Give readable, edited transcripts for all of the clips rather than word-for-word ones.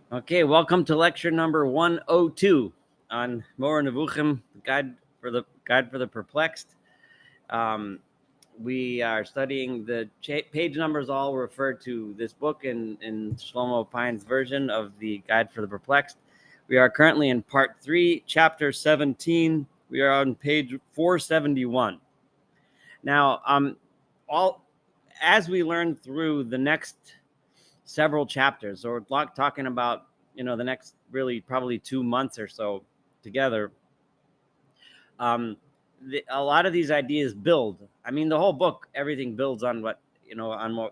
Okay, welcome to lecture number 102 on Mor Nevuchim, guide for the perplexed. Um, we are studying the page numbers all refer to this book in Shlomo Pine's version of the Guide for the Perplexed. We are currently in part 3, chapter 17. We are on page 471. Now, all as we learn through the next several chapters, or talking about the next really probably 2 months or so together. A lot of these ideas build. I mean, the whole book, everything builds on what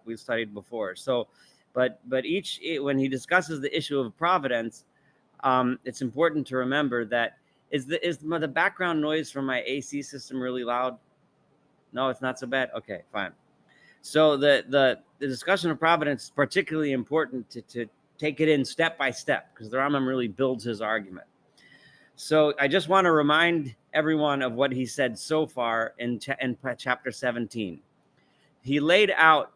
we've studied before. So, but each when he discusses the issue of providence, it's important to remember that is the background noise from my AC system really loud? No, it's not so bad. Okay, fine. So the discussion of providence is particularly important to take it in step by step, because the Rambam really builds his argument. So I just want to remind everyone of what he said so far in chapter 17. He laid out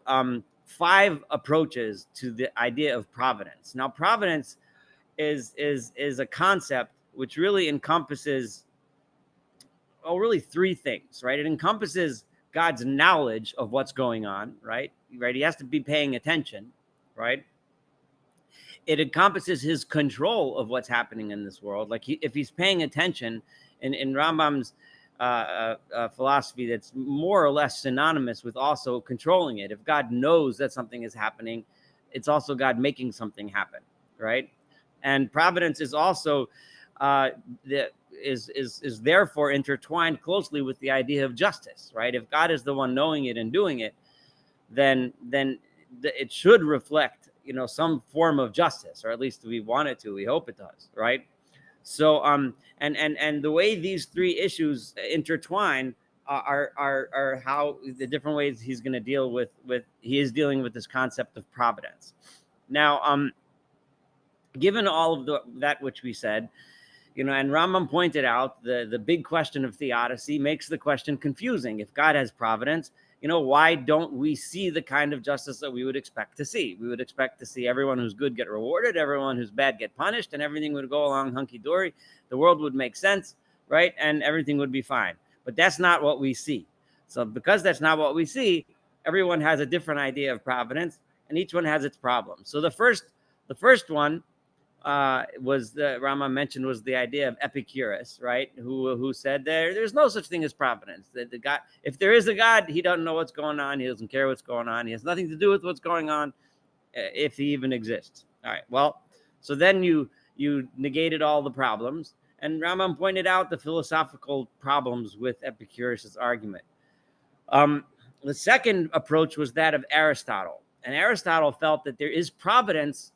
5 approaches to the idea of providence. Now, providence is a concept which really encompasses really 3 things, right? It encompasses God's knowledge of what's going on, right? He has to be paying attention, right? It encompasses his control of what's happening in this world. Like if he's paying attention in Rambam's philosophy, that's more or less synonymous with also controlling it. If God knows that something is happening, it's also God making something happen, right? And providence is also is therefore intertwined closely with the idea of justice, right? If God is the one knowing it and doing it, then it should reflect some form of justice, or at least we want it to. We hope it does, right? So and the way these 3 issues intertwine are how the different ways he's going to deal with he is dealing with this concept of providence. Now, given all of that which we said, and Rambam pointed out the big question of theodicy makes the question confusing. If God has providence, why don't we see the kind of justice that we would expect to see? We would expect to see everyone who's good get rewarded, everyone who's bad get punished, and everything would go along hunky-dory. The world would make sense, right? And everything would be fine. But that's not what we see. So because that's not what we see, everyone has a different idea of providence, and each one has its problems. So the first one was the Rama mentioned was the idea of Epicurus, right? Who said there's no such thing as providence. That the God, if there is a God, he doesn't know what's going on. He doesn't care what's going on. He has nothing to do with what's going on, if he even exists. All right. Well, so then you negated all the problems, and Rambam pointed out the philosophical problems with Epicurus's argument. The second approach was that of Aristotle, and Aristotle felt that there is providence,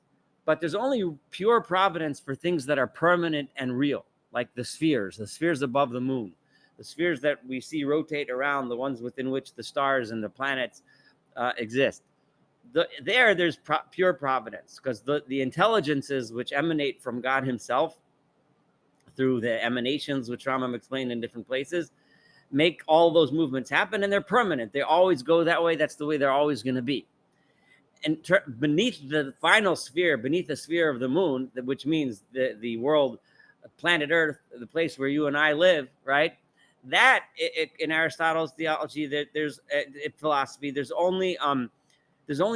but there's only pure providence for things that are permanent and real, like the spheres above the moon, the spheres that we see rotate around, the ones within which the stars and the planets exist. There's pure providence, because the intelligences which emanate from God himself through the emanations, which Rambam explained in different places, make all those movements happen, and they're permanent. They always go that way. That's the way they're always going to be. And beneath the final sphere, beneath the sphere of the moon, which means the world, planet Earth, the place where you and I live, right? That in Aristotle's theology, that there's philosophy, there's only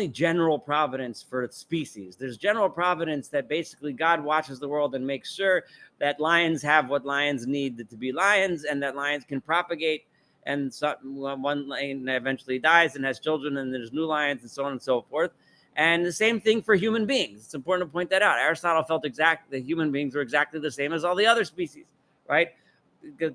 general providence for species. There's general providence that basically God watches the world and makes sure that lions have what lions need to be lions, and that lions can propagate, and so one lion eventually dies and has children, and there's new lions, and so on and so forth. And the same thing for human beings. It's important to point that out. Aristotle felt that human beings were exactly the same as all the other species, right?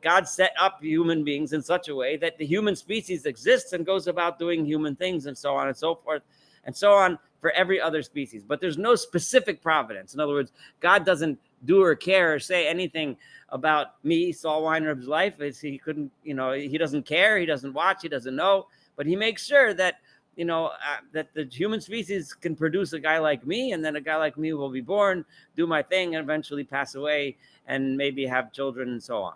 God set up human beings in such a way that the human species exists and goes about doing human things, and so on and so forth, and so on for every other species. But there's no specific providence. In other words, God doesn't do or care or say anything about me, Saul Weinreb's life. He couldn't, he doesn't care, he doesn't watch, he doesn't know, but he makes sure that that the human species can produce a guy like me, and then a guy like me will be born, do my thing, and eventually pass away, and maybe have children, and so on.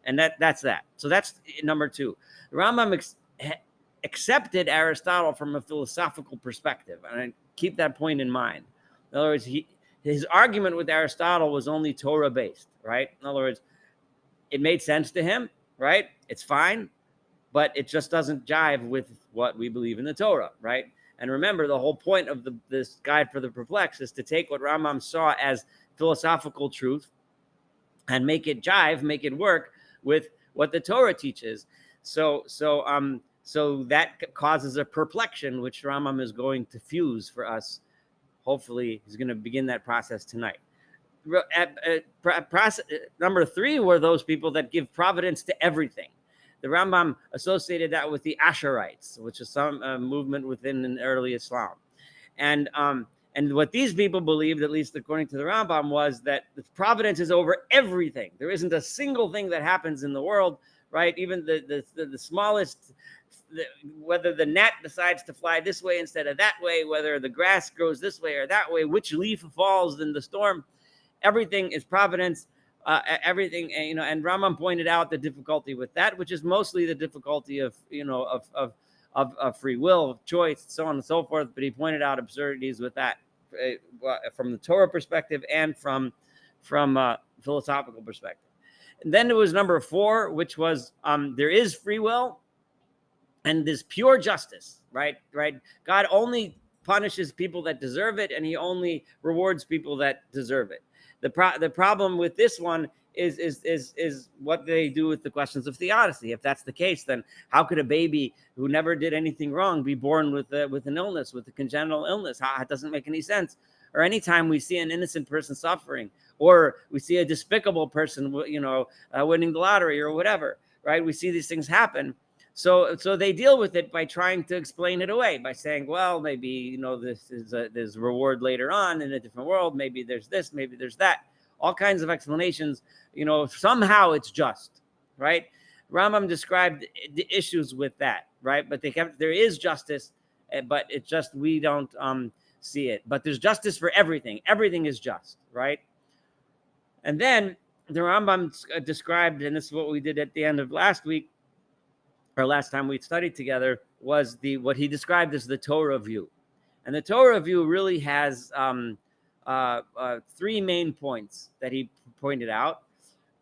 And that's that. So that's number 2. Rambam accepted Aristotle from a philosophical perspective, and I keep that point in mind. In other words, his argument with Aristotle was only Torah based, right? In other words, it made sense to him, right? It's fine, but it just doesn't jive with what we believe in the Torah, right? And remember, the whole point of this guide for the perplexed is to take what Rambam saw as philosophical truth and make it jive, make it work with what the Torah teaches. So that causes a perplexion, which Rambam is going to fuse for us. Hopefully, he's going to begin that process tonight. Number 3 were those people that give providence to everything. The Rambam associated that with the Asherites, which is some movement within an early Islam. And what these people believed, at least according to the Rambam, was that the providence is over everything. There isn't a single thing that happens in the world, right? Even the smallest, whether the gnat decides to fly this way instead of that way, whether the grass grows this way or that way, which leaf falls in the storm, everything is providence. Everything, and Rambam pointed out the difficulty with that, which is mostly the difficulty of free will, of choice, so on and so forth. But he pointed out absurdities with that from the Torah perspective and from philosophical perspective. And then there was number 4, which was there is free will and there's pure justice, right? God only punishes people that deserve it, and he only rewards people that deserve it. The problem with this one is what they do with the questions of theodicy. If that's the case, then how could a baby who never did anything wrong be born with an illness, with a congenital illness? It doesn't make any sense. Or anytime we see an innocent person suffering, or we see a despicable person, winning the lottery or whatever, right? We see these things happen. So they deal with it by trying to explain it away, by saying, well, maybe, there's reward later on in a different world. Maybe there's this, maybe there's that, all kinds of explanations. Somehow it's just, right? Rambam described the issues with that, right? But there is justice, but it's just, we don't see it. But there's justice for everything. Everything is just, right? And then the Rambam described, and this is what we did at the end of last week, or last time we studied together, was what he described as the Torah view. And the Torah view really has 3 main points that he pointed out,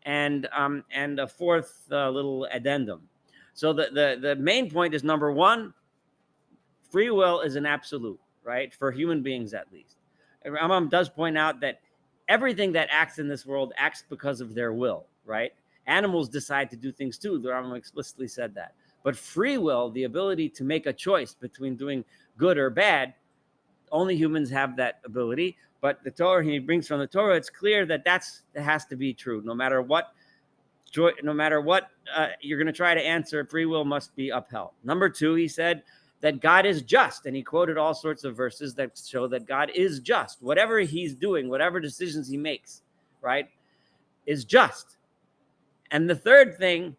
and a 4th little addendum. So the main point is, number 1, free will is an absolute, right? For human beings, at least. And Rambam does point out that everything that acts in this world acts because of their will, right? Animals decide to do things too. The Rambam explicitly said that. But free will, the ability to make a choice between doing good or bad, only humans have that ability. But the Torah, he brings from the Torah, it's clear that it has to be true. No matter what you're going to try to answer, free will must be upheld. Number 2, he said that God is just. And he quoted all sorts of verses that show that God is just. Whatever he's doing, whatever decisions he makes, right, is just. And the third thing,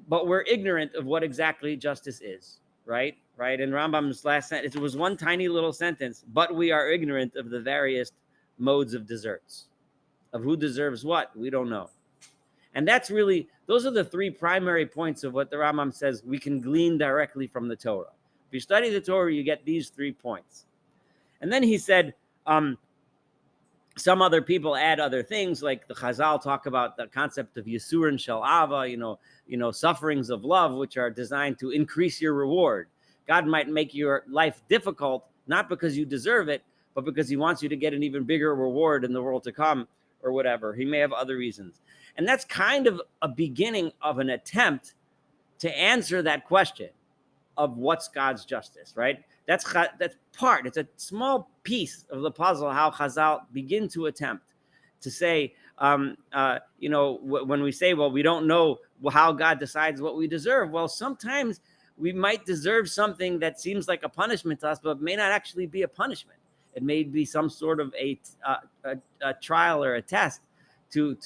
but we're ignorant of what exactly justice is, right? In Rambam's last sentence, it was one tiny little sentence, but we are ignorant of the various modes of deserts. Of who deserves what, we don't know. And those are the 3 primary points of what the Rambam says we can glean directly from the Torah. If you study the Torah, you get these 3 points. And then he said, some other people add other things, like the Chazal talk about the concept of Yisurin Shel Ava, sufferings of love, which are designed to increase your reward. God might make your life difficult, not because you deserve it, but because he wants you to get an even bigger reward in the world to come, or whatever. He may have other reasons. And that's kind of a beginning of an attempt to answer that question of what's God's justice, right? That's part. It's a small piece of the puzzle, how Chazal begin to attempt to say, when we say, well, we don't know how God decides what we deserve. Well, sometimes we might deserve something that seems like a punishment to us, but may not actually be a punishment. It may be some sort of a trial or a test to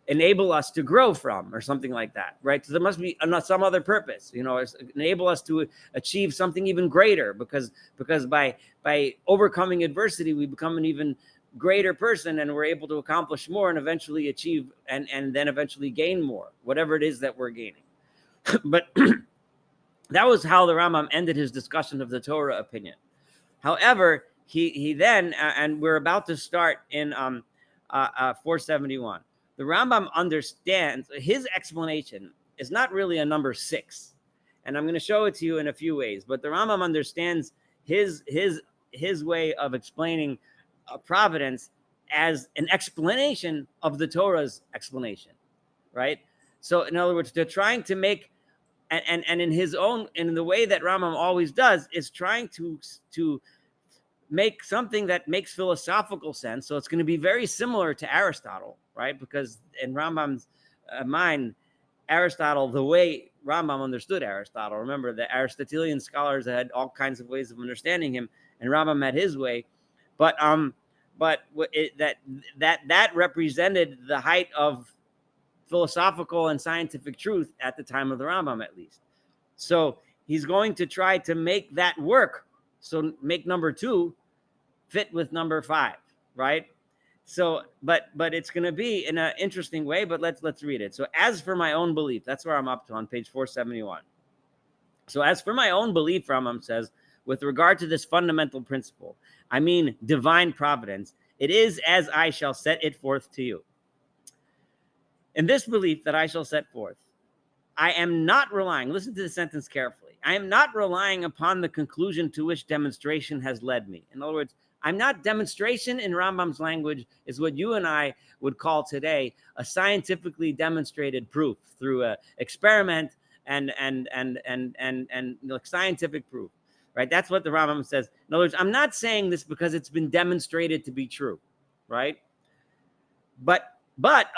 enable us to grow from, or something like that, right? So there must be some other purpose, enable us to achieve something even greater, because by overcoming adversity, we become an even greater person, and we're able to accomplish more, and eventually achieve and then eventually gain more, whatever it is that we're gaining. But that was how the Rambam ended his discussion of the Torah opinion. However, he then, and we're about to start in 471. The Rambam understands his explanation is not really a number 6, and I'm going to show it to you in a few ways. But the Rambam understands his way of explaining providence as an explanation of the Torah's explanation, right? So, in other words, they're trying to make, and in his own, in the way that Rambam always does, is trying to make something that makes philosophical sense. So it's going to be very similar to Aristotle, right? Because in Rambam's mind, Aristotle, the way Rambam understood Aristotle, remember the Aristotelian scholars had all kinds of ways of understanding him, and Rambam had his way, but that represented the height of philosophical and scientific truth at the time of the Rambam, at least. So he's going to try to make that work. So make number 2 fit with number 5, right? So, but it's going to be in an interesting way. But let's read it. So, as for my own belief, that's where I'm up to on page 471. So, as for my own belief, Rambam says, with regard to this fundamental principle, I mean divine providence, it is as I shall set it forth to you. In this belief that I shall set forth, I am not relying, listen to the sentence carefully, I am not relying upon the conclusion to which demonstration has led me. In other words, I'm not, demonstration in Rambam's language is what you and I would call today a scientifically demonstrated proof through an experiment and like scientific proof, right? That's what the Rambam says. In other words, I'm not saying this because it's been demonstrated to be true, right? But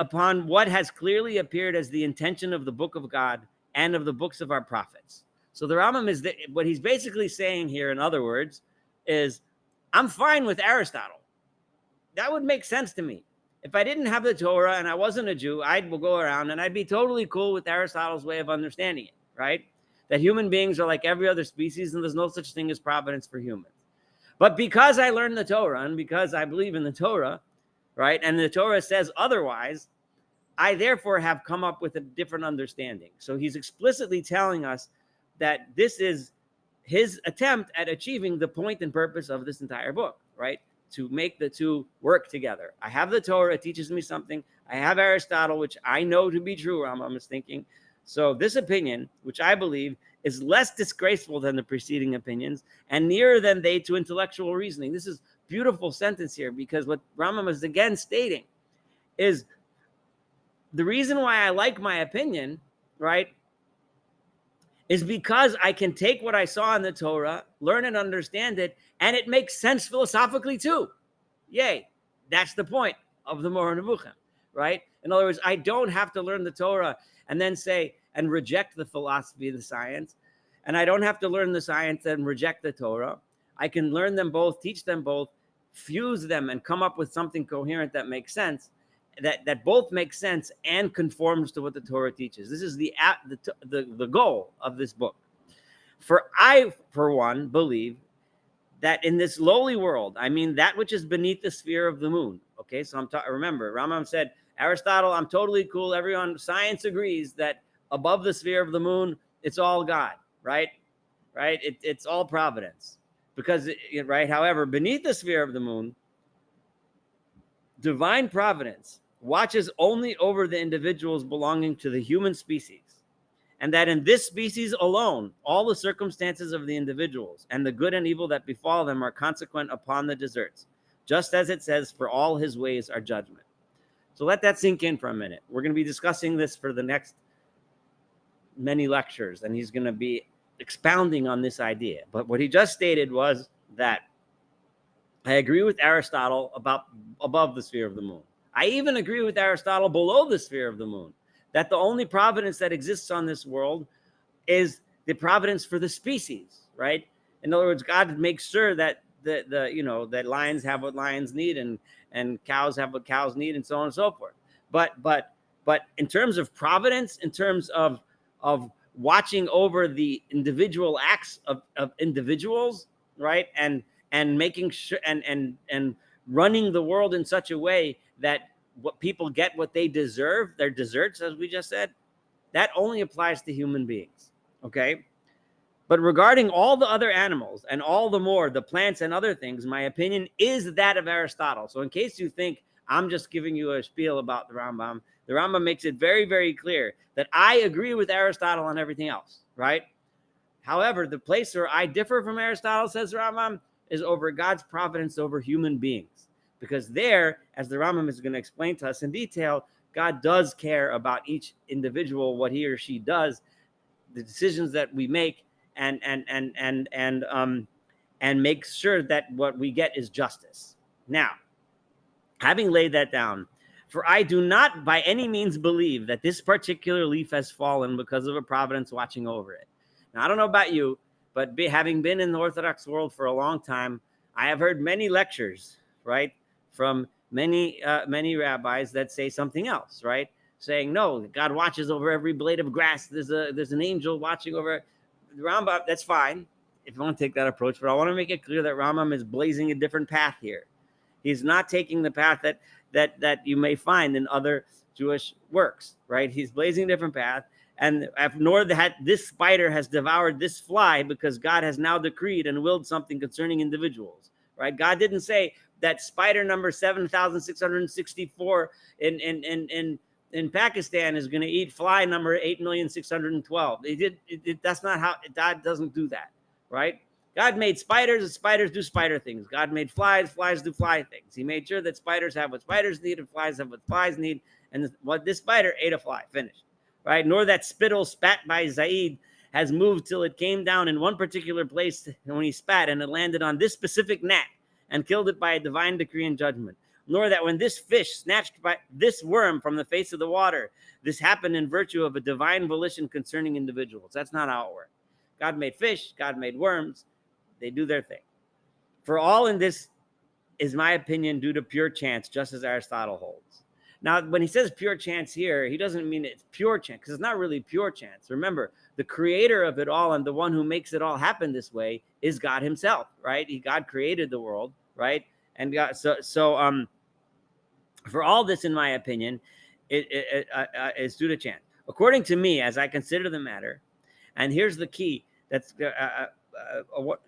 upon what has clearly appeared as the intention of the book of God and of the books of our prophets. So the Rambam is what he's basically saying here, in other words, is I'm fine with Aristotle. That would make sense to me. If I didn't have the Torah and I wasn't a Jew, I'd go around and I'd be totally cool with Aristotle's way of understanding it, right? That human beings are like every other species and there's no such thing as providence for humans. But because I learned the Torah and because I believe in the Torah, right, and the Torah says otherwise, I therefore have come up with a different understanding. So he's explicitly telling us that this is his attempt at achieving the point and purpose of this entire book, right? To make the two work together. I have the Torah, it teaches me something. I have Aristotle, which I know to be true, Rambam is thinking. So this opinion, which I believe is less disgraceful than the preceding opinions and nearer than they to intellectual reasoning. This is a beautiful sentence here, because what Rambam is again stating is the reason why I like my opinion, right, is because I can take what I saw in the Torah, learn and understand it, and it makes sense philosophically too. Yay. That's the point of the Moreh Nevuchim, right? In other words, I don't have to learn the Torah and then say, and reject the philosophy of the science. And I don't have to learn the science and reject the Torah. I can learn them both, teach them both, fuse them, and come up with something coherent that makes sense. That both makes sense and conforms to what the Torah teaches. This is the goal of this book. For I, for one, believe that in this lowly world, I mean that which is beneath the sphere of the moon. Okay, so remember, Rambam said, Aristotle, I'm totally cool. Everyone, science agrees that above the sphere of the moon, it's all God, right? Right? It's all providence. Because, right? However, beneath the sphere of the moon, divine providence watches only over the individuals belonging to the human species, and that in this species alone, all the circumstances of the individuals and the good and evil that befall them are consequent upon the deserts, just as it says, for all his ways are judgment. So let that sink in for a minute. We're going to be discussing this for the next many lectures, and he's going to be expounding on this idea. But what he just stated was that I agree with Aristotle about above the sphere of the moon. I even agree with Aristotle below the sphere of the moon, that the only providence that exists on this world is the providence for the species, right? In other words, God makes sure that that lions have what lions need and cows have what cows need, and so on and so forth. But in terms of providence, in terms of watching over the individual acts of individuals, right? And making sure and running the world in such a way that what people get what they deserve, their deserts, as we just said, that only applies to human beings. Okay. But regarding all the other animals and all the more, the plants and other things, my opinion is that of Aristotle. So in case you think I'm just giving you a spiel about the Rambam makes it very, very clear that I agree with Aristotle on everything else, right? However, the place where I differ from Aristotle, says the Rambam, is over God's providence over human beings. Because there, as the Rambam is going to explain to us in detail, God does care about each individual, what he or she does, the decisions that we make, and makes sure that what we get is justice. Now, having laid that down, for I do not by any means believe that this particular leaf has fallen because of a providence watching over it. Now, I don't know about you, but having been in the Orthodox world for a long time, I have heard many lectures, right, from many rabbis that say something else, right? Saying, no, God watches over every blade of grass. There's an angel watching over the Rambam. That's fine if you want to take that approach, but I want to make it clear that Rambam is blazing a different path here. He's not taking the path that you may find in other Jewish works, right? He's blazing a different path. And nor that this spider has devoured this fly, because God has now decreed and willed something concerning individuals, right? God didn't say that spider number 7,664 in Pakistan is going to eat fly number 8,612,000. That's not how. God doesn't do that, right? God made spiders, and spiders do spider things. God made flies, flies do fly things. He made sure that spiders have what spiders need and flies have what flies need. And what this spider ate a fly, finished, right? Nor that spittle spat by Zaid has moved till it came down in one particular place when he spat, and it landed on this specific gnat and killed it by a divine decree and judgment. Nor that when this fish snatched by this worm from the face of the water, this happened in virtue of a divine volition concerning individuals. That's not how it works. God made fish, God made worms. They do their thing. For all in this is my opinion due to pure chance, just as Aristotle holds. Now, when he says pure chance here, he doesn't mean it's pure chance, because it's not really pure chance. Remember, the creator of it all and the one who makes it all happen this way is God himself, right? God created the world, right? And God, for all this, in my opinion, is due to chance. According to me, as I consider the matter, and here's the key, that's the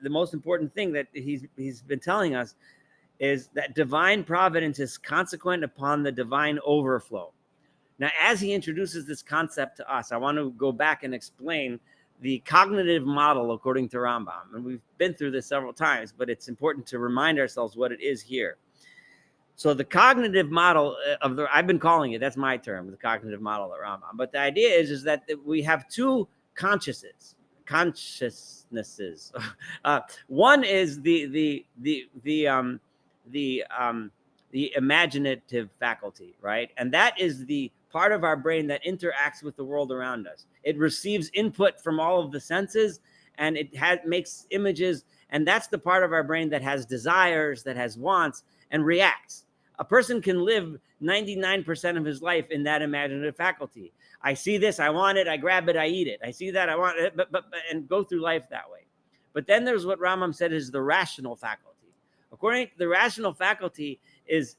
most important thing that he's been telling us, is that divine providence is consequent upon the divine overflow. Now, as he introduces this concept to us, I want to go back and explain the cognitive model according to Rambam. And we've been through this several times, but it's important to remind ourselves what it is here. So the cognitive model I've been calling it, that's my term, the cognitive model of Rambam. But the idea is that we have two consciousnesses. One is the imaginative faculty, right? And that is the part of our brain that interacts with the world around us. It receives input from all of the senses, and it makes images, and that's the part of our brain that has desires, that has wants, and reacts. A person can live 99% of his life in that imaginative faculty. I see this, I want it, I grab it, I eat it. I see that, I want it, and go through life that way. But then there's what Rambam said is the rational faculty. According to the rational faculty is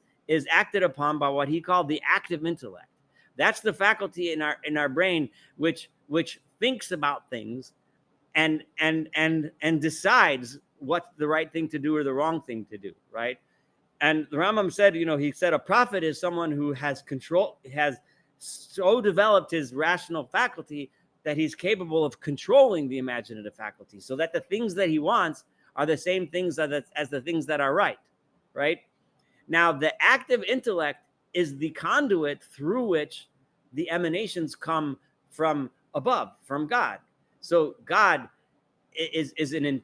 acted upon by what he called the active intellect. That's the faculty in our brain which thinks about things and decides what's the right thing to do or the wrong thing to do, right? And the Rambam said, he said a prophet is someone who has so developed his rational faculty that he's capable of controlling the imaginative faculty, so that the things that he wants are the same things as the things that are right. Now, the active intellect is the conduit through which the emanations come from above, from God. So God is the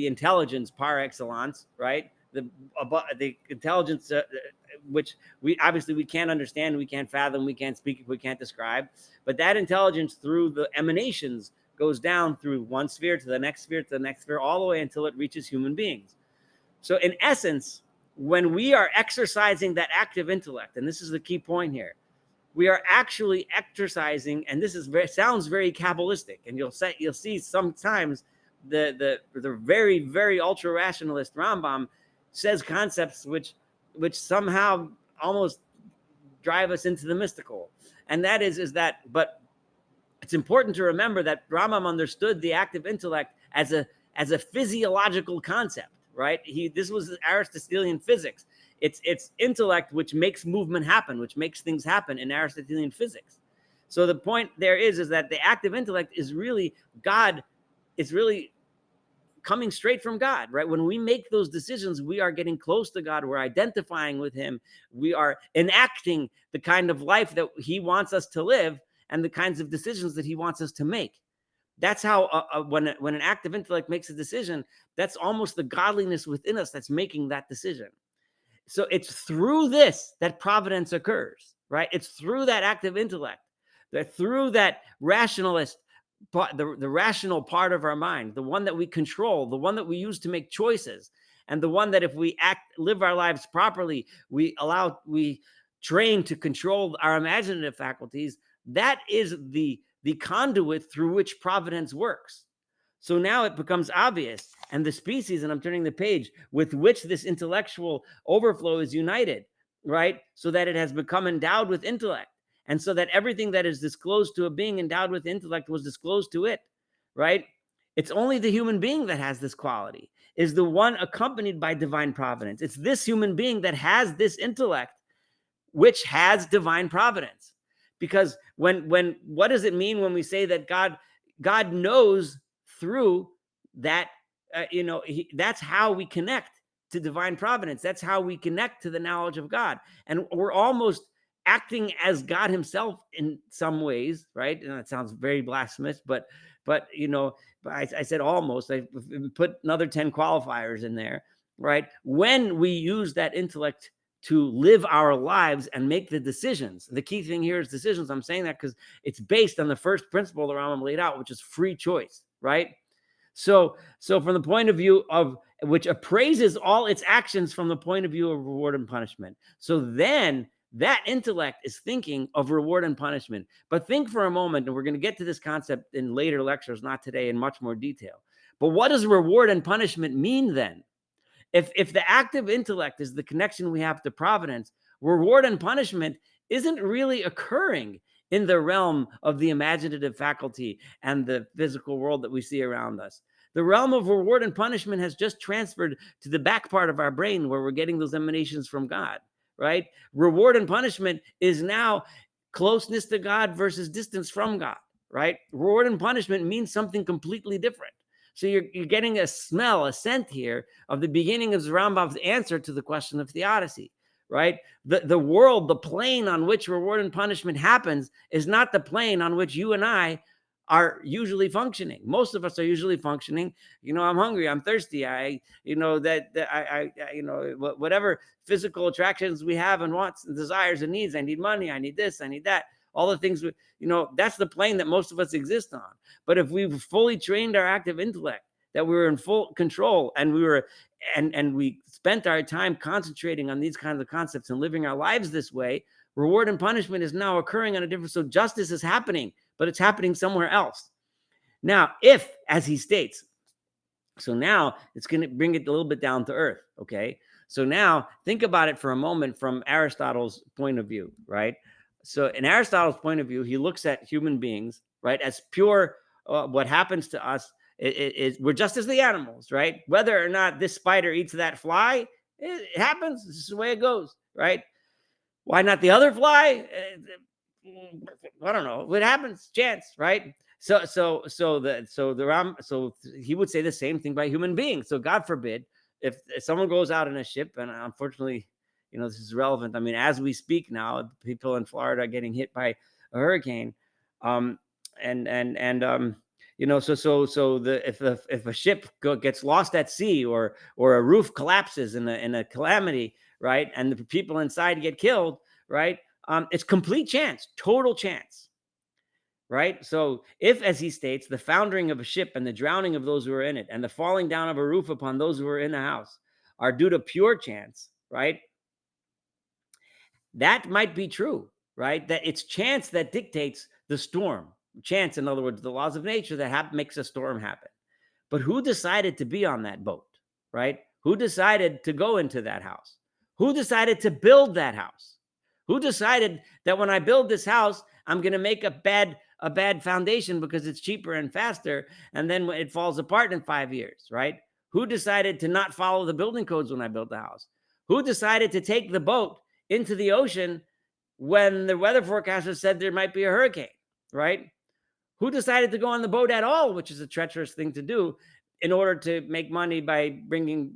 intelligence par excellence, right? The intelligence which we can't understand, we can't fathom, we can't speak, we can't describe, but that intelligence through the emanations goes down through one sphere to the next sphere to the next sphere, all the way until it reaches human beings. So in essence, when we are exercising that active intellect, and this is the key point here, we are actually exercising, and this sounds very Kabbalistic, and you'll see sometimes the very, very ultra rationalist Rambam says concepts which somehow almost drive us into the mystical. And that is that, but it's important to remember that Rambam understood the active intellect as a physiological concept, right? This was Aristotelian physics. It's intellect which makes movement happen, which makes things happen in Aristotelian physics. So the point there is that the active intellect is really God. It's really coming straight from God, right? When we make those decisions, we are getting close to God. We're identifying with him. We are enacting the kind of life that he wants us to live and the kinds of decisions that he wants us to make. That's how when an active intellect makes a decision, that's almost the godliness within us that's making that decision. So it's through this that providence occurs, right? It's through that active intellect, that through that rationalist, the rational part of our mind, the one that we control, the one that we use to make choices, and the one that if we live our lives properly, we train to control our imaginative faculties. That is the conduit through which providence works. So now it becomes obvious, and the species, and I'm turning the page, with which this intellectual overflow is united, right? So that it has become endowed with intellect. And so that everything that is disclosed to a being endowed with intellect was disclosed to it, right? It's only the human being that has this quality, is the one accompanied by divine providence. It's this human being that has this intellect, which has divine providence. Because when what does it mean when we say that God knows through that? That's how we connect to divine providence. That's how we connect to the knowledge of God, and we're almost acting as God himself in some ways, right? And that sounds very blasphemous, but I said almost. I put another 10 qualifiers in there, right? When we use that intellect to live our lives and make the decisions. The key thing here is decisions. I'm saying that because it's based on the first principle the Rambam laid out, which is free choice, right? So from the point of view of which appraises all its actions from the point of view of reward and punishment. So then that intellect is thinking of reward and punishment. But think for a moment, and we're going to get to this concept in later lectures, not today, in much more detail. But what does reward and punishment mean then? If the active intellect is the connection we have to providence, reward and punishment isn't really occurring in the realm of the imaginative faculty and the physical world that we see around us. The realm of reward and punishment has just transferred to the back part of our brain where we're getting those emanations from God, right? Reward and punishment is now closeness to God versus distance from God, right? Reward and punishment means something completely different. So you're getting a scent here of the beginning of Rambam's answer to the question of theodicy, right? The world, the plane on which reward and punishment happens is not the plane on which you and I are usually functioning. Most of us are usually functioning, I'm hungry, I'm thirsty, whatever physical attractions we have and wants and desires and needs. I need money, I need this, I need that. All the things, that's the plane that most of us exist on. But if we've fully trained our active intellect, that we were in full control and we spent our time concentrating on these kinds of concepts and living our lives this way, reward and punishment is now occurring on a different, so justice is happening, but it's happening somewhere else. Now, if, as he states, so now it's going to bring it a little bit down to earth, okay? So now think about it for a moment from Aristotle's point of view, right? So in Aristotle's point of view, he looks at human beings, right, as pure. What happens to us is we're just as the animals, right? Whether or not this spider eats that fly, it happens. This is the way it goes, right? Why not the other fly? I don't know. What happens? Chance, right? So he would say the same thing by human beings. So God forbid if someone goes out in a ship, and unfortunately, this is relevant. I mean, as we speak now, people in Florida are getting hit by a hurricane, if a ship gets lost at sea or a roof collapses in a calamity, right, and the people inside get killed, right, it's complete chance, total chance, right? So if, as he states, the foundering of a ship and the drowning of those who are in it and the falling down of a roof upon those who are in the house are due to pure chance, right, that might be true, right? That it's chance that dictates the storm. Chance, in other words, the laws of nature that makes a storm happen. But who decided to be on that boat, right? Who decided to go into that house? Who decided to build that house? Who decided that when I build this house, I'm going to make a bad a bad foundation because it's cheaper and faster, and then it falls apart in 5 years, right? Who decided to not follow the building codes when I built the house? Who decided to take the boat into the ocean when the weather forecaster said there might be a hurricane, right? Who decided to go on the boat at all, which is a treacherous thing to do, in order to make money by bringing,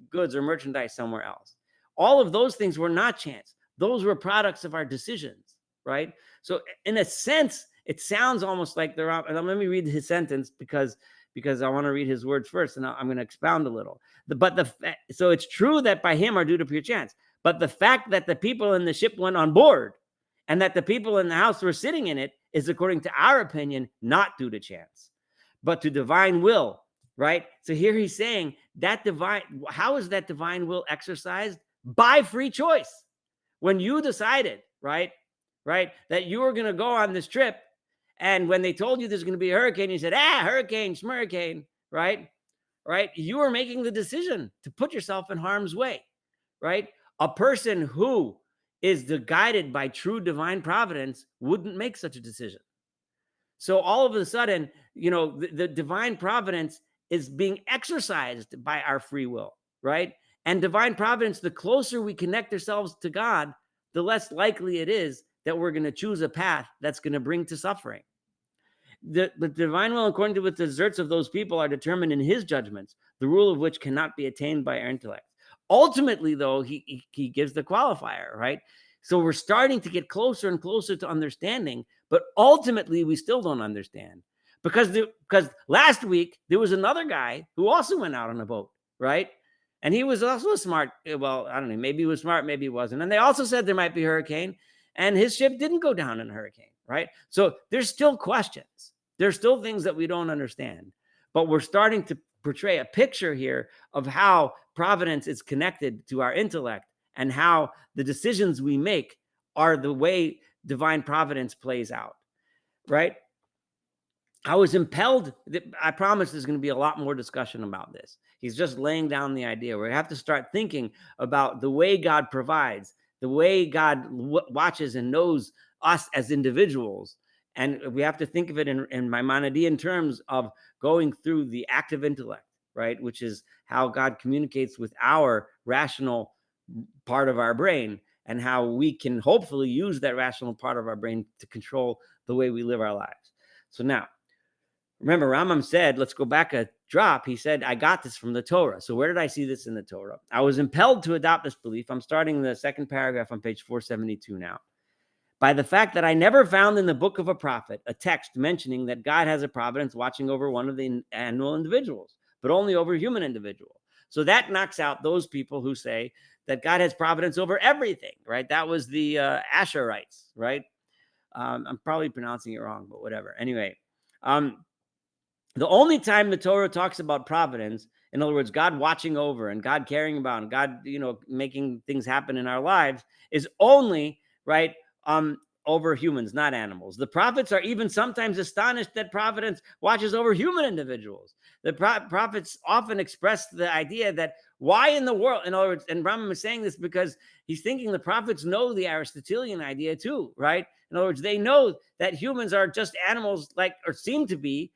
goods or merchandise somewhere else? All of those things were not chance. Those were products of our decisions, right? So in a sense, it sounds almost like they're out. And let me read his sentence because I want to read his words first, and I'm going to expound a little. So it's true that by him are due to pure chance, but the fact that the people in the ship went on board and that the people in the house were sitting in it is, according to our opinion, not due to chance, but to divine will, right? So here he's saying that how is that divine will exercised? By free choice. When you decided, right, that you were going to go on this trip, and when they told you there's going to be a hurricane, you said, hurricane, schmurricane, right? You were making the decision to put yourself in harm's way, right? A person who is guided by true divine providence wouldn't make such a decision. So all of a sudden, the divine providence is being exercised by our free will, right? And divine providence, the closer we connect ourselves to God, the less likely it is that we're going to choose a path that's going to bring to suffering. The divine will, according to the deserts of those people, are determined in his judgments, the rule of which cannot be attained by our intellect. Ultimately, though, he gives the qualifier, right? So we're starting to get closer and closer to understanding, but ultimately we still don't understand. Because last week there was another guy who also went out on a boat, right? And he was also smart. Well, I don't know, maybe he was smart, maybe he wasn't. And they also said there might be a hurricane, and his ship didn't go down in a hurricane, right? So there's still questions. There's still things that we don't understand, but we're starting to portray a picture here of how providence is connected to our intellect and how the decisions we make are the way divine providence plays out, right? I was impelled. I promise there's going to be a lot more discussion about this. He's just laying down the idea. We have to start thinking about the way God provides, the way God watches and knows us as individuals. And we have to think of it in Maimonidean terms of going through the active intellect, right? Which is how God communicates with our rational part of our brain, and how we can hopefully use that rational part of our brain to control the way we live our lives. So now, remember, Rambam said, let's go back a drop. He said, I got this from the Torah. So where did I see this in the Torah? I was impelled to adopt this belief. I'm starting the second paragraph on page 472 now. By the fact that I never found in the book of a prophet a text mentioning that God has a providence watching over one of the animal individuals, but only over human individual. So that knocks out those people who say that God has providence over everything, right? That was the Asherites, right? I'm probably pronouncing it wrong, but whatever. Anyway, the only time the Torah talks about providence, in other words, God watching over and God caring about and God, making things happen in our lives, is only, right, over humans, not animals. The prophets are even sometimes astonished that providence watches over human individuals. The prophets often express the idea that why in the world, in other words, and Rambam is saying this because he's thinking the prophets know the Aristotelian idea too, right? In other words, they know that humans are just animals, like, or seem to be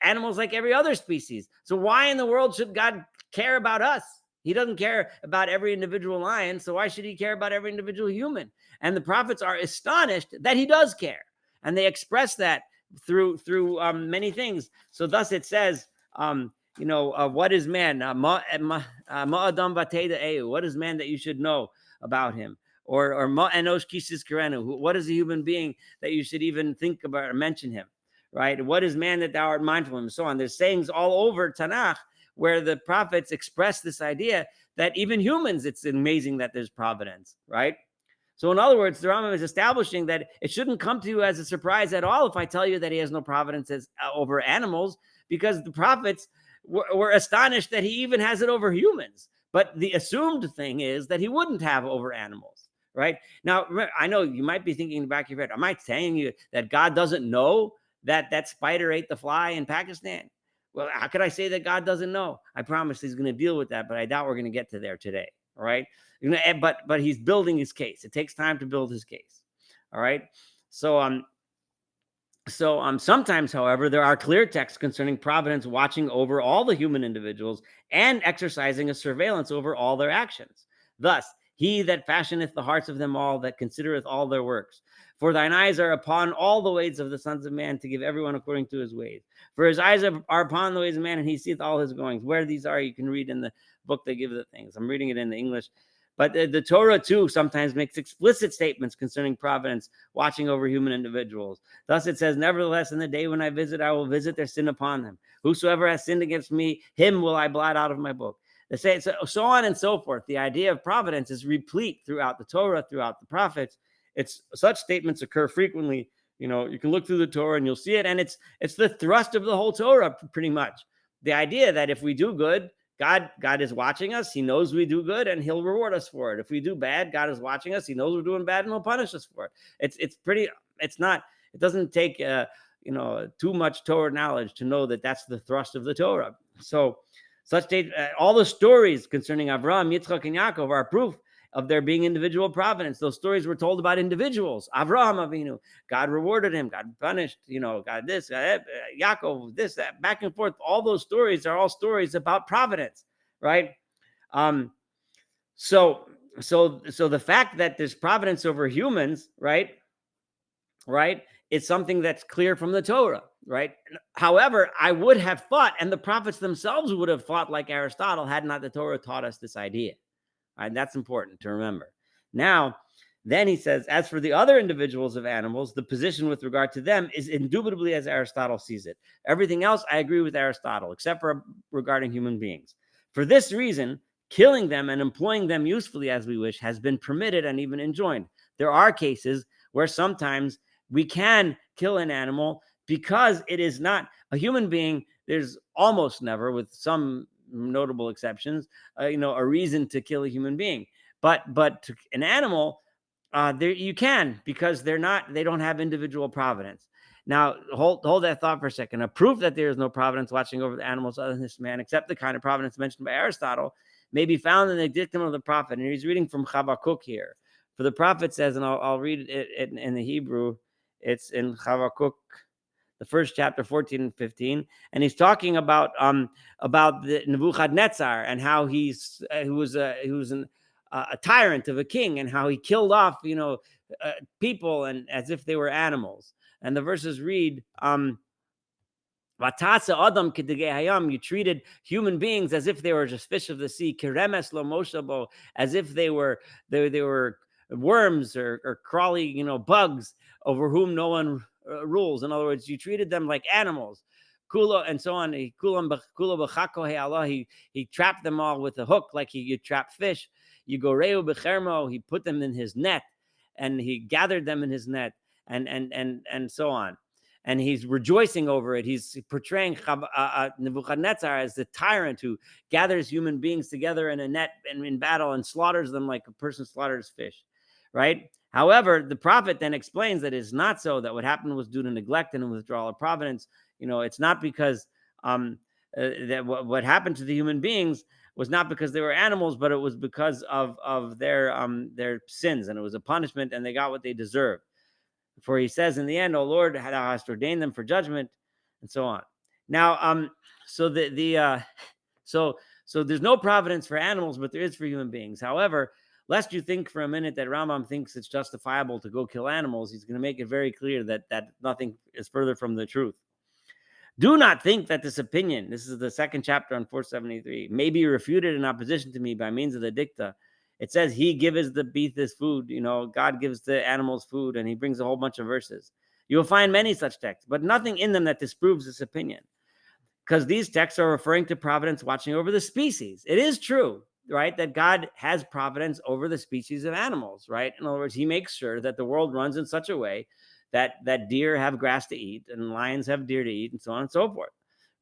animals like every other species. So why in the world should God care about us? He doesn't care about every individual lion, so why should he care about every individual human? And the prophets are astonished that he does care, and they express that through many things. So thus it says, what is man? What is man that you should know about him? Or what is a human being that you should even think about or mention him? Right? What is man that thou art mindful of him? And so on. There's sayings all over Tanakh where the prophets express this idea that even humans, it's amazing that there's providence, right? So in other words, the Rambam is establishing that it shouldn't come to you as a surprise at all if I tell you that he has no providence over animals, because the prophets were astonished that he even has it over humans. But the assumed thing is that he wouldn't have over animals, right? Now, I know you might be thinking in the back of your head, am I telling you that God doesn't know that spider ate the fly in Pakistan? Well, how could I say that God doesn't know? I promise he's going to deal with that, but I doubt we're going to get to there today. All right. But he's building his case. It takes time to build his case. All right. So Sometimes, however, there are clear texts concerning providence watching over all the human individuals and exercising a surveillance over all their actions. Thus, he that fashioneth the hearts of them all, that considereth all their works. For thine eyes are upon all the ways of the sons of man, to give everyone according to his ways. For his eyes are upon the ways of man, and he seeth all his goings. Where these are, you can read in the book they give the things. I'm reading it in the English. But the Torah, too, sometimes makes explicit statements concerning providence watching over human individuals. Thus it says, nevertheless, in the day when I will visit their sin upon them. Whosoever has sinned against me, him will I blot out of my book. So on and so forth. The idea of providence is replete throughout the Torah, throughout the prophets. Such statements occur frequently. You can look through the Torah and you'll see it. And it's the thrust of the whole Torah, pretty much. The idea that if we do good, God is watching us. He knows we do good, and he'll reward us for it. If we do bad, God is watching us. He knows we're doing bad, and he'll punish us for it. It doesn't take too much Torah knowledge to know that that's the thrust of the Torah. So all the stories concerning Avraham, Yitzchak, and Yaakov are proof of there being individual providence. Those stories were told about individuals. Avraham Avinu, God rewarded him, God punished, God this, Yaakov, this, that, back and forth. All those stories are all stories about providence, right? So the fact that there's providence over humans, right, it's something that's clear from the Torah, right? However, I would have thought, and the prophets themselves would have thought like Aristotle, had not the Torah taught us this idea. Right, that's important to remember. Now, then he says, as for the other individuals of animals, the position with regard to them is indubitably as Aristotle sees it. Everything else, I agree with Aristotle, except for regarding human beings. For this reason, killing them and employing them usefully as we wish has been permitted and even enjoined. There are cases where sometimes we can kill an animal because it is not a human being. There's almost never, with some notable exceptions, a reason to kill a human being. But an animal, there you can, because they don't have individual providence. Now, hold that thought for a second. A proof that there is no providence watching over the animals other than this man, except the kind of providence mentioned by Aristotle, may be found in the dictum of the prophet. And he's reading from Habakkuk here. For the prophet says, and I'll read it in the Hebrew. It's in Habakkuk, the first chapter, 14 and 15, and he's talking about the Nebuchadnezzar and how he was a tyrant of a king, and how he killed off people and as if they were animals. And the verses read, you treated human beings as if they were just fish of the sea, as if they were worms or crawly bugs over whom no one rules. In other words, you treated them like animals. Kula and so on. He trapped them all with a hook, like you trap fish. He put them in his net, and he gathered them in his net, and so on. And he's rejoicing over it. He's portraying Nebuchadnezzar as the tyrant who gathers human beings together in a net and in battle and slaughters them like a person slaughters fish, right? However, the prophet then explains that it's not so, that what happened was due to neglect and withdrawal of providence. It's not because that what happened to the human beings was not because they were animals, but it was because of their sins, and it was a punishment, and they got what they deserved. For he says in the end, "O Lord, thou hast ordained them for judgment," and so on. Now, so there's no providence for animals, but there is for human beings. However, lest you think for a minute that Rambam thinks it's justifiable to go kill animals, he's going to make it very clear that nothing is further from the truth. Do not think that this opinion, this is the second chapter on 473, may be refuted in opposition to me by means of the dicta. It says he gives the beast his food, God gives the animals food, and he brings a whole bunch of verses. You will find many such texts, but nothing in them that disproves this opinion, because these texts are referring to providence watching over the species. It is true, right, that God has providence over the species of animals, right? In other words, he makes sure that the world runs in such a way that deer have grass to eat and lions have deer to eat and so on and so forth,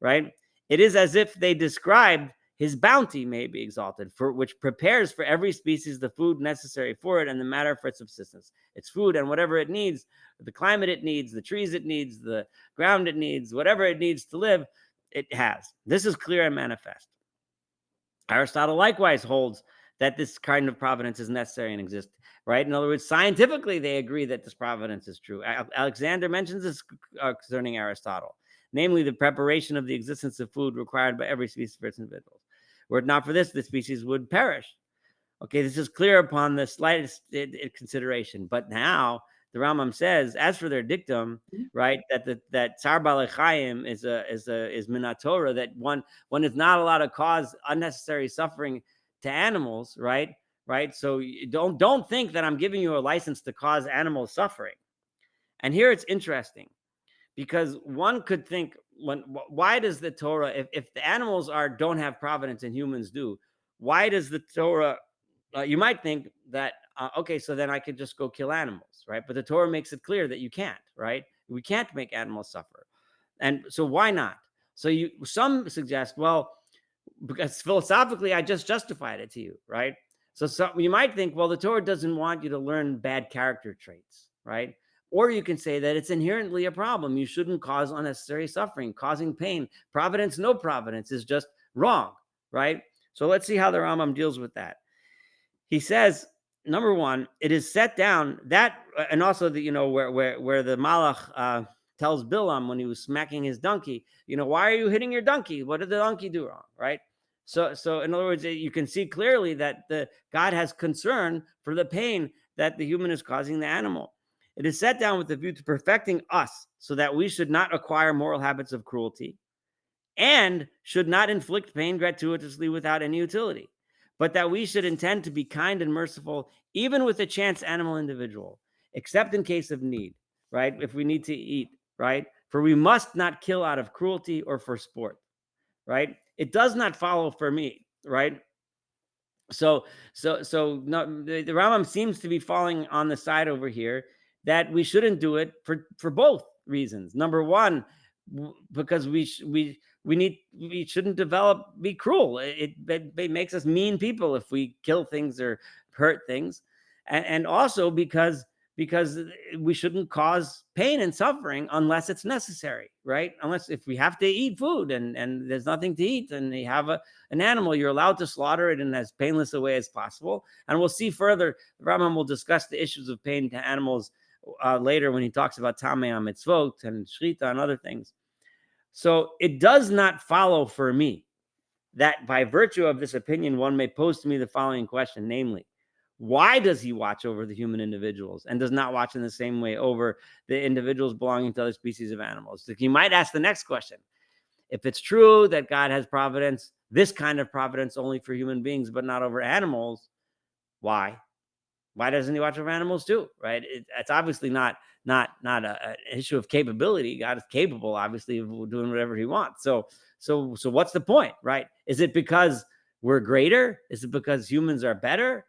right? It is as if they described his bounty may be exalted, for which prepares for every species the food necessary for it and the matter for its subsistence. Its food and whatever it needs, the climate it needs, the trees it needs, the ground it needs, whatever it needs to live, it has. This is clear and manifest. Aristotle likewise holds that this kind of providence is necessary and exists, right? In other words, scientifically, they agree that this providence is true. Alexander mentions this concerning Aristotle, namely the preparation of the existence of food required by every species for its individuals. Were it not for this, the species would perish. Okay, this is clear upon the slightest consideration. But now the Rambam says, as for their dictum, right, that Tsar Balechayim is Minatorah, that one is not allowed to cause unnecessary suffering to animals, right? Right. So don't think that I'm giving you a license to cause animal suffering. And here it's interesting, because one could think, why does the Torah, if the animals don't have providence and humans do, why does the Torah? You might think that okay, so then I could just go kill animals, right? But the Torah makes it clear that you can't, right? We can't make animals suffer, and so why not? So some suggest, well, because philosophically I just justified it to you, right? So you might think, well, the Torah doesn't want you to learn bad character traits, right? Or you can say that it's inherently a problem. You shouldn't cause unnecessary suffering, causing pain. Providence, no providence is just wrong, right? So let's see how the Rambam deals with that. He says, number one, it is set down that, and also the, where the Malach tells Bilam when he was smacking his donkey, why are you hitting your donkey? What did the donkey do wrong, right? So in other words, you can see clearly that God has concern for the pain that the human is causing the animal. It is set down with the view to perfecting us, so that we should not acquire moral habits of cruelty and should not inflict pain gratuitously without any utility, but that we should intend to be kind and merciful, even with a chance animal individual, except in case of need, right? If we need to eat, right? For we must not kill out of cruelty or for sport, right? It does not follow for me, right? So no, the Rambam seems to be falling on the side over here that we shouldn't do it for both reasons. Number one, because we shouldn't be cruel. It makes us mean people if we kill things or hurt things, and also because we shouldn't cause pain and suffering unless it's necessary, right? Unless if we have to eat food and there's nothing to eat and you have an animal, you're allowed to slaughter it in as painless a way as possible. And we'll see further, Rambam will discuss the issues of pain to animals later when he talks about Tamei HaMitzvot and Shrita and other things. So it does not follow for me that by virtue of this opinion, one may pose to me the following question, namely, why does he watch over the human individuals and does not watch in the same way over the individuals belonging to other species of animals? So you might ask the next question. If it's true that God has providence, this kind of providence only for human beings, but not over animals, why? Why doesn't he watch over animals too, right? It's obviously not an issue of capability. God is capable, obviously, of doing whatever he wants. So what's the point, right? Is it because we're greater? Is it because humans are better?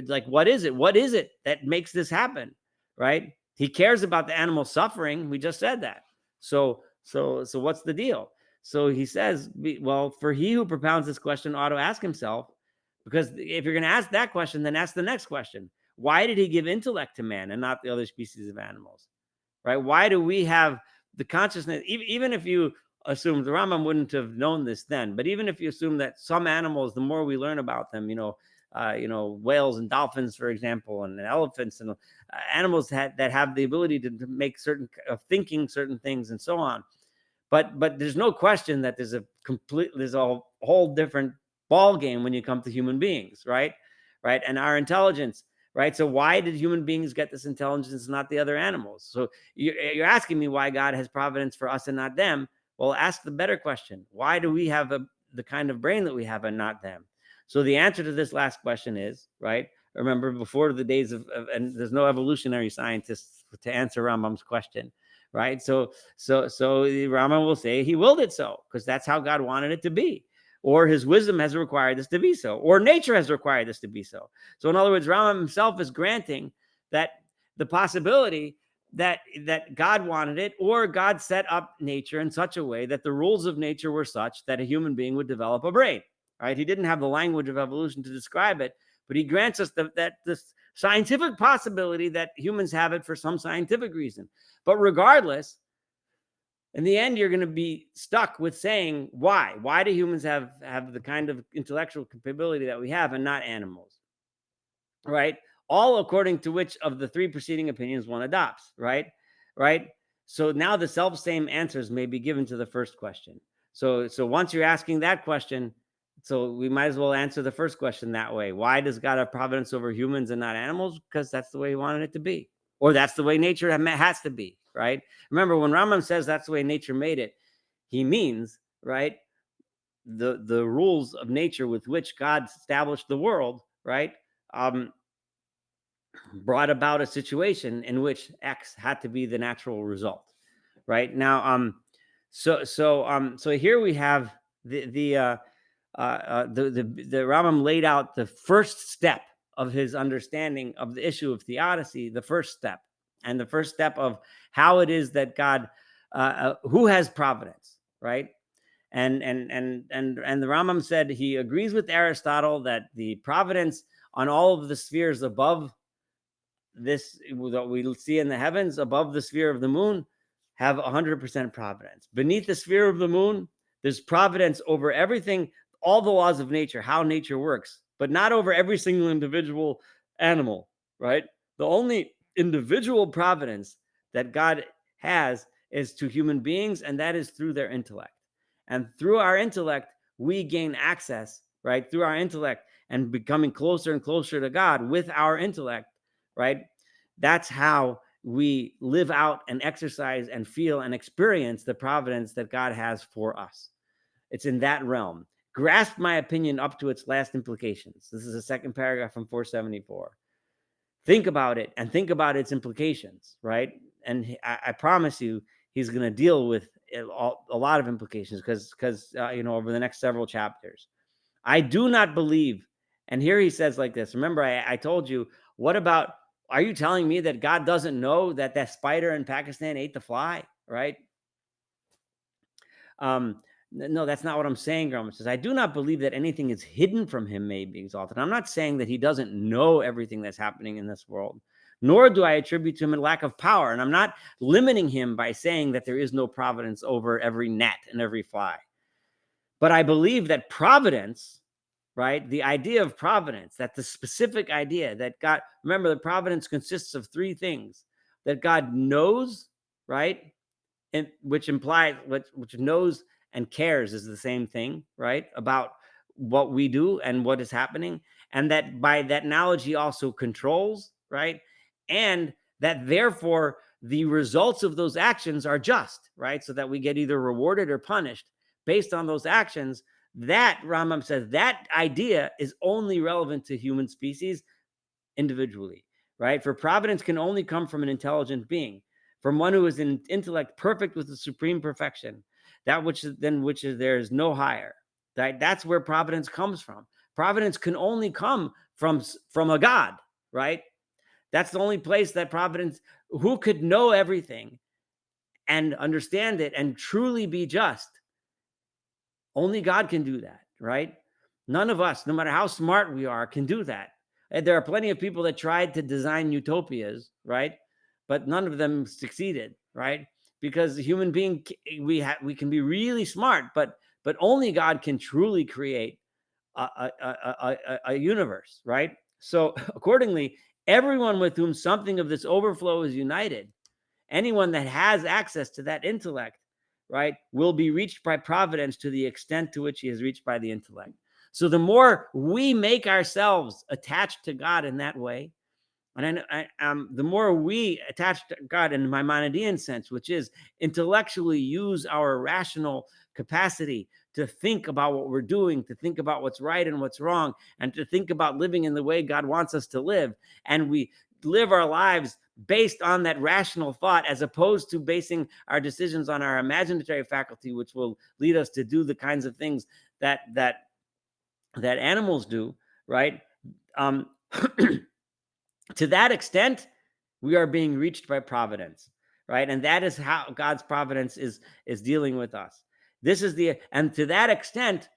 Like, what is it? What is it that makes this happen, right? He cares about the animal suffering. We just said that. So what's the deal? So he says, well, for he who propounds this question ought to ask himself, because if you're going to ask that question, then ask the next question. Why did he give intellect to man and not the other species of animals, right? Why do we have the consciousness? Even if you assume, the Rambam wouldn't have known this then, but even if you assume that some animals, the more we learn about them, whales and dolphins, for example, and elephants and animals that have the ability to make thinking certain things and so on. But there's no question that there's a whole different ball game when you come to human beings, right? Right. And our intelligence, right? So why did human beings get this intelligence and not the other animals? So you're asking me why God has providence for us and not them. Well, ask the better question. Why do we have the kind of brain that we have and not them? So the answer to this last question is, right? Remember, before the days of and there's no evolutionary scientists to answer Rambam's question, right? So Rambam will say he willed it so because that's how God wanted it to be, or his wisdom has required this to be so, or nature has required this to be so. So in other words, Rambam himself is granting that the possibility that God wanted it, or God set up nature in such a way that the rules of nature were such that a human being would develop a brain. Right? He didn't have the language of evolution to describe it, but he grants us that this scientific possibility that humans have it for some scientific reason. But regardless, in the end, you're going to be stuck with saying, why? Why do humans have the kind of intellectual capability that we have and not animals? Right? All according to which of the three preceding opinions one adopts, right? Right? So now the self-same answers may be given to the first question. So once you're asking that question, so we might as well answer the first question that way. Why does God have providence over humans and not animals? Because that's the way he wanted it to be. Or that's the way nature has to be, right? Remember, when Rambam says that's the way nature made it, he means, right, the rules of nature with which God established the world, right, brought about a situation in which X had to be the natural result, right? Now, so here we have the Rambam laid out the first step of his understanding of the issue of theodicy, the first step of how it is that God, who has providence, right? And the Rambam said he agrees with Aristotle that the providence on all of the spheres above this that we see in the heavens, above the sphere of the moon, have 100% providence. Beneath the sphere of the moon, there's providence over everything, all the laws of nature, how nature works, but not over every single individual animal, right? The only individual providence that God has is to human beings, and that is through their intellect. And through our intellect, we gain access, right? Through our intellect and becoming closer and closer to God with our intellect, right? That's how we live out and exercise and feel and experience the providence that God has for us. It's in that realm. Grasp my opinion up to its last implications. This is the second paragraph from 474. Think about it and think about its implications, right? And I promise you, he's going to deal with a lot of implications because over the next several chapters. I do not believe, and here he says like this. Remember, I told you, what about, are you telling me that God doesn't know that that spider in Pakistan ate the fly, right? No, that's not what I'm saying, Grandma says. I do not believe that anything is hidden from him may be exalted. I'm not saying that he doesn't know everything that's happening in this world, nor do I attribute to him a lack of power. And I'm not limiting him by saying that there is no providence over every gnat and every fly. But I believe that providence, right, the idea of providence, that the specific idea that God, remember, the providence consists of three things: that God knows, right, and which implies which knows and cares is the same thing, right, about what we do and what is happening, and that by that knowledge he also controls, right, and that therefore the results of those actions are just, right, so that we get either rewarded or punished based on those actions. That, Rambam says, that idea is only relevant to human species individually, right? For providence can only come from an intelligent being, from one who is in intellect perfect with the supreme perfection, that which there is no higher. Right? That's where providence comes from. Providence can only come from a God, right? That's the only place that providence, who could know everything and understand it and truly be just. Only God can do that, right? None of us, no matter how smart we are, can do that. And there are plenty of people that tried to design utopias, right? But none of them succeeded, right? Because the human being, we can be really smart, but only God can truly create a universe, right? So accordingly, everyone with whom something of this overflow is united, anyone that has access to that intellect, right, will be reached by providence to the extent to which he is reached by the intellect. So the more we make ourselves attached to God in that way, and the more we attach to God in my Maimonidean sense, which is intellectually use our rational capacity to think about what we're doing, to think about what's right and what's wrong, and to think about living in the way God wants us to live. And we live our lives based on that rational thought, as opposed to basing our decisions on our imaginatory faculty, which will lead us to do the kinds of things that animals do, right? To that extent, we are being reached by providence, right? And that is how God's providence is dealing with us. And to that extent,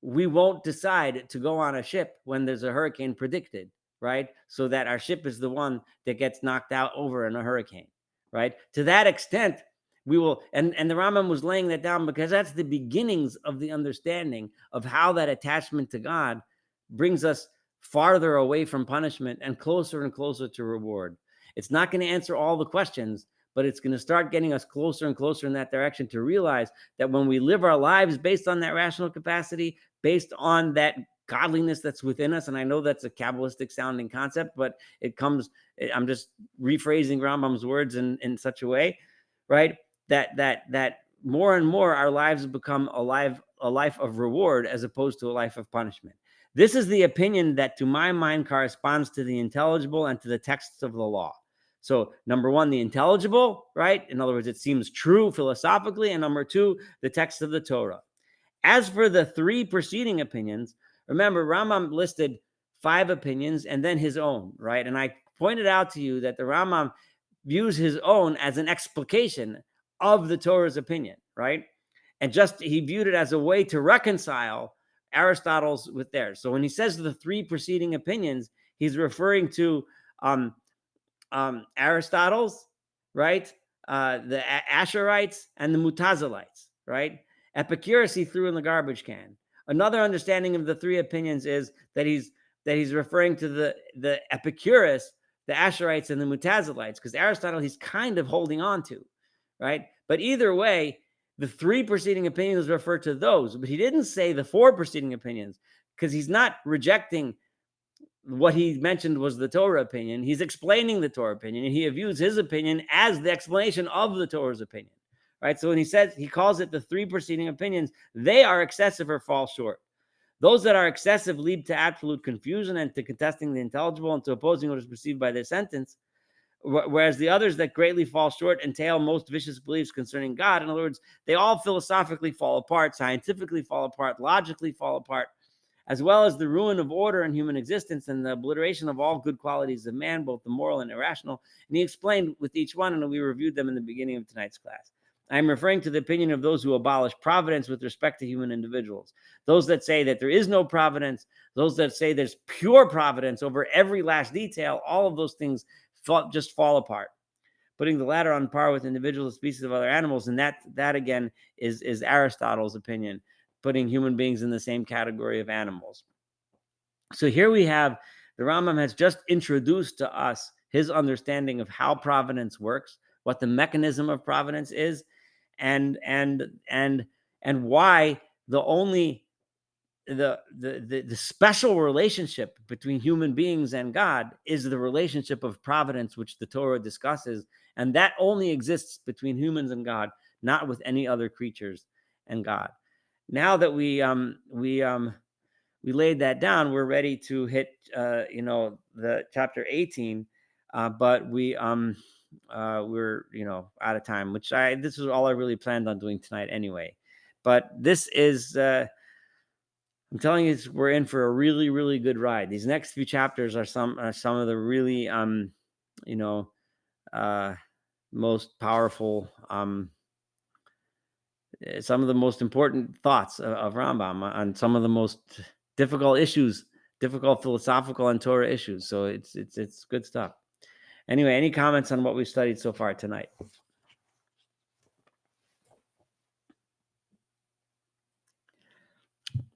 we won't decide to go on a ship when there's a hurricane predicted, right? So that our ship is the one that gets knocked out over in a hurricane, right? To that extent, we will, and the Rambam was laying that down because that's the beginnings of the understanding of how that attachment to God brings us farther away from punishment and closer to reward. It's not going to answer all the questions, but it's going to start getting us closer and closer in that direction to realize that when we live our lives based on that rational capacity, based on that godliness that's within us, and I know that's a Kabbalistic sounding concept, but it comes, I'm just rephrasing Rambam's words in such a way, right? That more and more our lives become a life of reward as opposed to a life of punishment. This is the opinion that to my mind corresponds to the intelligible and to the texts of the law. So number one, the intelligible, right? In other words, it seems true philosophically. And number two, the text of the Torah. As for the three preceding opinions, remember, Rambam listed 5 opinions and then his own, right? And I pointed out to you that the Rambam views his own as an explication of the Torah's opinion, right? And just he viewed it as a way to reconcile Aristotle's with theirs. So when he says the 3 preceding opinions, he's referring to Aristotle's, right? The Asherites and the Mutazilites, right? Epicurus he threw in the garbage can. Another understanding of the 3 opinions is that he's referring to the Epicurus, the Asherites, and the Mutazilites, because Aristotle he's kind of holding on to, right? But either way, the 3 preceding opinions refer to those, but he didn't say the 4 preceding opinions because he's not rejecting what he mentioned was the Torah opinion. He's explaining the Torah opinion, and he views his opinion as the explanation of the Torah's opinion, right? So when he says, he calls it the 3 preceding opinions, they are excessive or fall short. Those that are excessive lead to absolute confusion and to contesting the intelligible and to opposing what is perceived by their sentence, whereas the others that greatly fall short entail most vicious beliefs concerning God. In other words, they all philosophically fall apart, scientifically fall apart, logically fall apart, as well as the ruin of order in human existence and the obliteration of all good qualities of man, both the moral and irrational. And he explained with each one, and we reviewed them in the beginning of tonight's class. I'm referring to the opinion of those who abolish providence with respect to human individuals. Those that say that there is no providence, those that say there's pure providence over every last detail, all of those things just fall apart, putting the latter on par with individual species of other animals. And that again is Aristotle's opinion, putting human beings in the same category of animals. So here we have, the Rambam has just introduced to us his understanding of how providence works, what the mechanism of providence is, and why the special relationship between human beings and God is the relationship of providence, which the Torah discusses, and that only exists between humans and God, not with any other creatures and God. Now that we laid that down, we're ready to hit the chapter 18, but we're out of time, which this is all I really planned on doing tonight anyway. But this is I'm telling you, we're in for a really, really good ride. These next few chapters are some of the really most powerful, some of the most important thoughts of Rambam on some of the most difficult issues, difficult philosophical and Torah issues. So it's good stuff. Anyway, any comments on what we've studied so far tonight?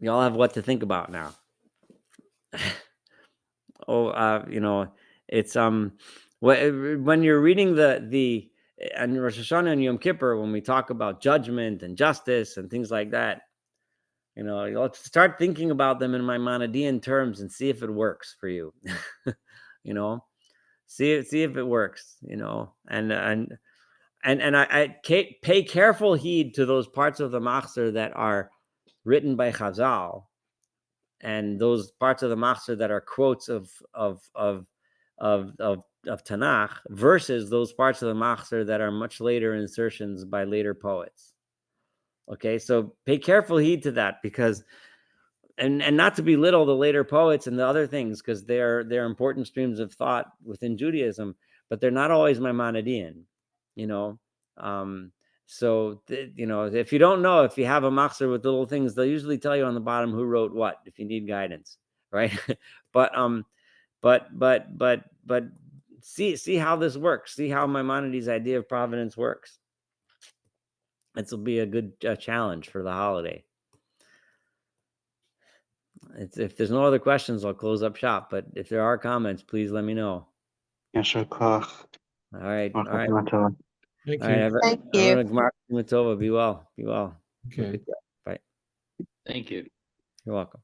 You all have what to think about now. It's when you're reading the and Rosh Hashanah and Yom Kippur, when we talk about judgment and justice and things like that, you'll start thinking about them in Maimonidean terms and see if it works for you. See if it works. And I pay careful heed to those parts of the Machzor that are written by Chazal, and those parts of the Machzor that are quotes of Tanakh, versus those parts of the Machzor that are much later insertions by later poets. Okay, so pay careful heed to that, because and not to belittle the later poets and the other things, because they're important streams of thought within Judaism, but they're not always Maimonidean. So if you don't know, if you have a Machzor with little things, they'll usually tell you on the bottom who wrote what, if you need guidance, right? but see how this works. See how Maimonides' idea of providence works. This will be a good challenge for the holiday. If there's no other questions, I'll close up shop. But if there are comments, please let me know. Yashar Koach. All right. All right. Thank All right. you. Thank you. Be well. Be well. Okay. Bye. Thank you. You're welcome.